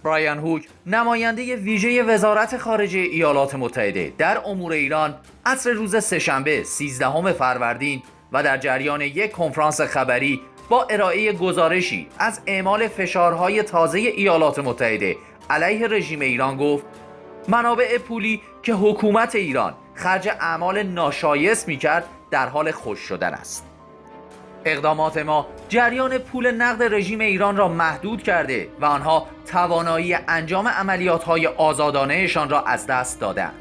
برایان هوک، نماینده ویژه وزارت خارجه ایالات متحده در امور ایران، عصر روز سه‌شنبه 13 فروردین و در جریان یک کنفرانس خبری با ارائه گزارشی از اعمال فشارهای تازه ایالات متحده علیه رژیم ایران گفت: منابع پولی که حکومت ایران خرج اعمال ناشایست می‌کرد در حال خشک شدن است. اقدامات ما جریان پول نقد رژیم ایران را محدود کرده و آنها توانایی انجام عملیات‌های آزادانه‌شان را از دست دادند.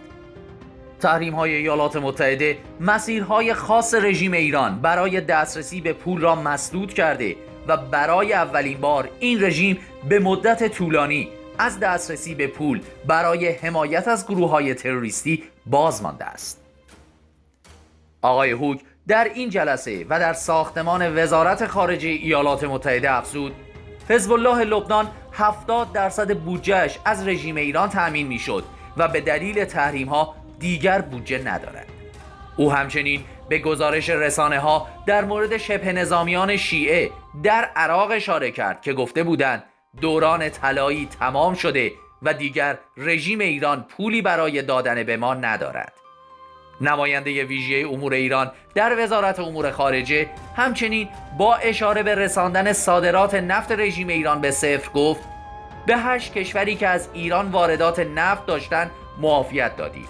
تحریم‌های ایالات متحده مسیرهای خاص رژیم ایران برای دسترسی به پول را مسدود کرده و برای اولین بار این رژیم به مدت طولانی از دسترسی به پول برای حمایت از گروههای تروریستی باز مانده است. آقای هوک در این جلسه و در ساختمان وزارت خارجه ایالات متحده افزود: حزب الله لبنان 70% بودجهش از رژیم ایران تأمین میشد و به دلیل تحریمها دیگر بودجه ندارد. او همچنین به گزارش رسانه ها در مورد شبه نظامیان شیعه در عراق اشاره کرد که گفته بودند دوران طلایی تمام شده و دیگر رژیم ایران پولی برای دادن به ما ندارد. نماینده ویژه امور ایران در وزارت امور خارجه همچنین با اشاره به رساندن صادرات نفت رژیم ایران به صفر گفت: به 8 کشوری که از ایران واردات نفت داشتند معافیت دادیم.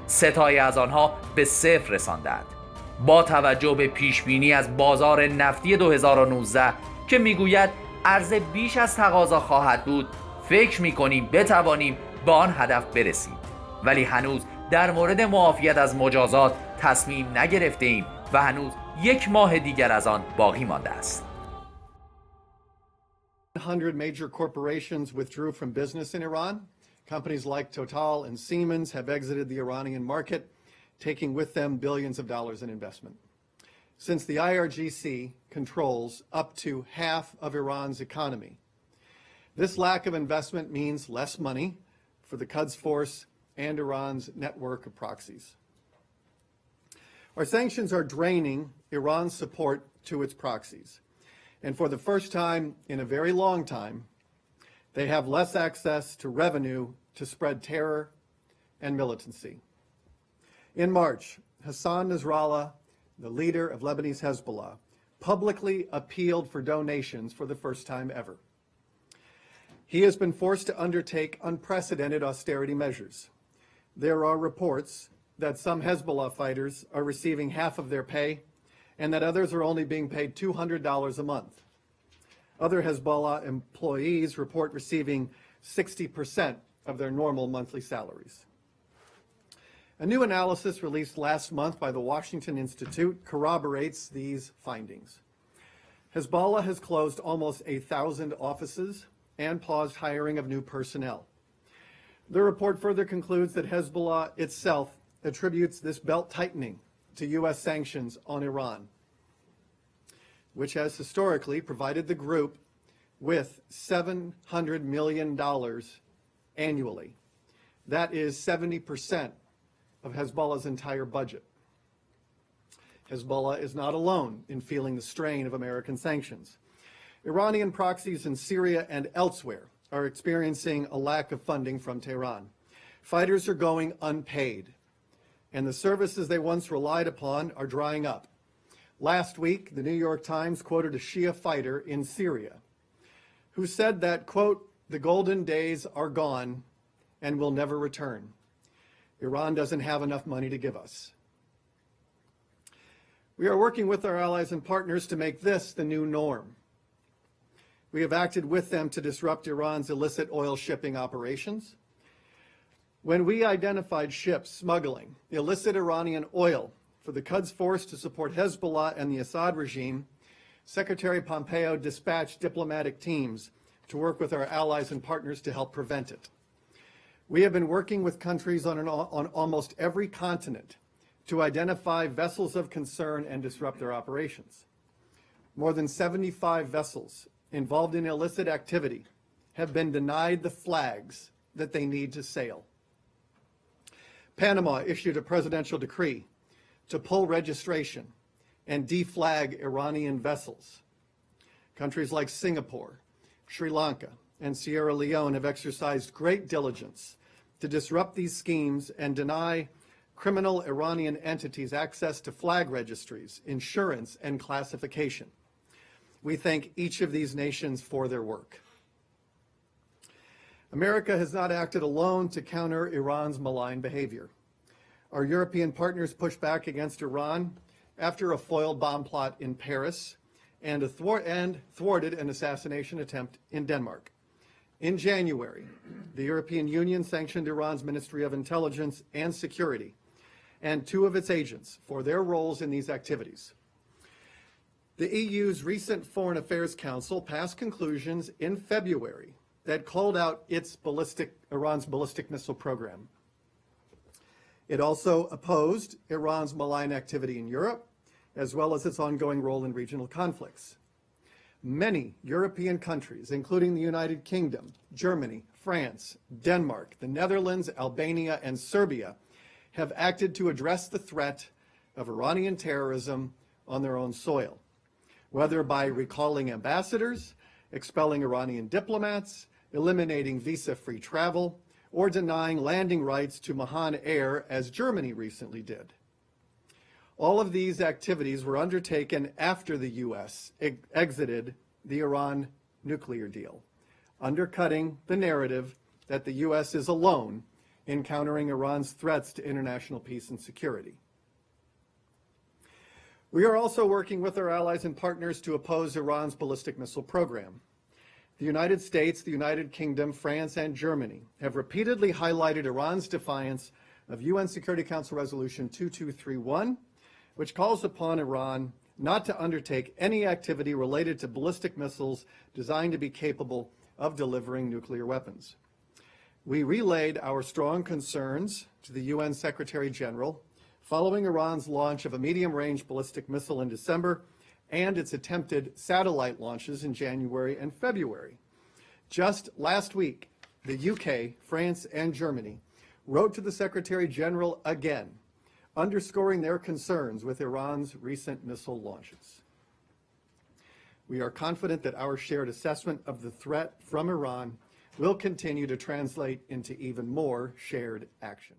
3 تای از آنها به صفر رساندند. با توجه به پیشبینی از بازار نفتی 2019 که میگوید عرضه بیش از تقاضا خواهد بود، فکر میکنیم بتوانیم به آن هدف برسیم، ولی هنوز در مورد معافیت از مجازات تصمیم نگرفته ایم و هنوز 1 ماه دیگر از آن باقی مانده است. 100 major corporations withdrew from business in Iran. Companies like Total and Siemens have exited the Iranian market, taking with them billions of dollars in investment. Since the IRGC controls up to half of Iran's economy, this lack of investment means less money for the Quds Force and Iran's network of proxies. Our sanctions are draining Iran's support to its proxies, and for the first time in a very long time, they have less access to revenue to spread terror and militancy. In March, Hassan Nasrallah, the leader of Lebanese Hezbollah, publicly appealed for donations for the first time ever. He has been forced to undertake unprecedented austerity measures. There are reports that some Hezbollah fighters are receiving half of their pay and that others are only being paid $200 a month. Other Hezbollah employees report receiving 60% of their normal monthly salaries. A new analysis released last month by the Washington Institute corroborates these findings. Hezbollah has closed almost 1,000 offices and paused hiring of new personnel. The report further concludes that Hezbollah itself attributes this belt tightening to U.S. sanctions on Iran, which has historically provided the group with $700 million annually. That is 70% of Hezbollah's entire budget. Hezbollah is not alone in feeling the strain of American sanctions. Iranian proxies in Syria and elsewhere are experiencing a lack of funding from Tehran. Fighters are going unpaid, and the services they once relied upon are drying up. Last week, the New York Times quoted a Shia fighter in Syria who said that, quote, "The golden days are gone and will never return. Iran doesn't have enough money to give us." We are working with our allies and partners to make this the new norm. We have acted with them to disrupt Iran's illicit oil shipping operations. When we identified ships smuggling illicit Iranian oil for the Quds Force to support Hezbollah and the Assad regime, Secretary Pompeo dispatched diplomatic teams to work with our allies and partners to help prevent it. We have been working with countries on almost every continent to identify vessels of concern and disrupt their operations. More than 75 vessels involved in illicit activity have been denied the flags that they need to sail. Panama issued a presidential decree to pull registration and deflag Iranian vessels. Countries like Singapore, Sri Lanka, and Sierra Leone have exercised great diligence to disrupt these schemes and deny criminal Iranian entities access to flag registries, insurance, and classification. We thank each of these nations for their work. America has not acted alone to counter Iran's malign behavior. Our European partners pushed back against Iran after a foiled bomb plot in Paris and thwarted an assassination attempt in Denmark. In January, the European Union sanctioned Iran's Ministry of Intelligence and Security and 2 of its agents for their roles in these activities. The EU's recent Foreign Affairs Council passed conclusions in February that called out Iran's ballistic missile program. It also opposed Iran's malign activity in Europe, as well as its ongoing role in regional conflicts. Many European countries, including the United Kingdom, Germany, France, Denmark, the Netherlands, Albania, and Serbia, have acted to address the threat of Iranian terrorism on their own soil, whether by recalling ambassadors, expelling Iranian diplomats, eliminating visa-free travel, or denying landing rights to Mahan Air, as Germany recently did. All of these activities were undertaken after the U.S. exited the Iran nuclear deal, undercutting the narrative that the U.S. is alone in countering Iran's threats to international peace and security. We are also working with our allies and partners to oppose Iran's ballistic missile program. The United States, the United Kingdom, France, and Germany have repeatedly highlighted Iran's defiance of UN Security Council Resolution 2231, which calls upon Iran not to undertake any activity related to ballistic missiles designed to be capable of delivering nuclear weapons. We relayed our strong concerns to the UN Secretary General following Iran's launch of a medium-range ballistic missile in December and its attempted satellite launches in January and February. Just last week, the UK, France, and Germany wrote to the Secretary General again, underscoring their concerns with Iran's recent missile launches. We are confident that our shared assessment of the threat from Iran will continue to translate into even more shared action.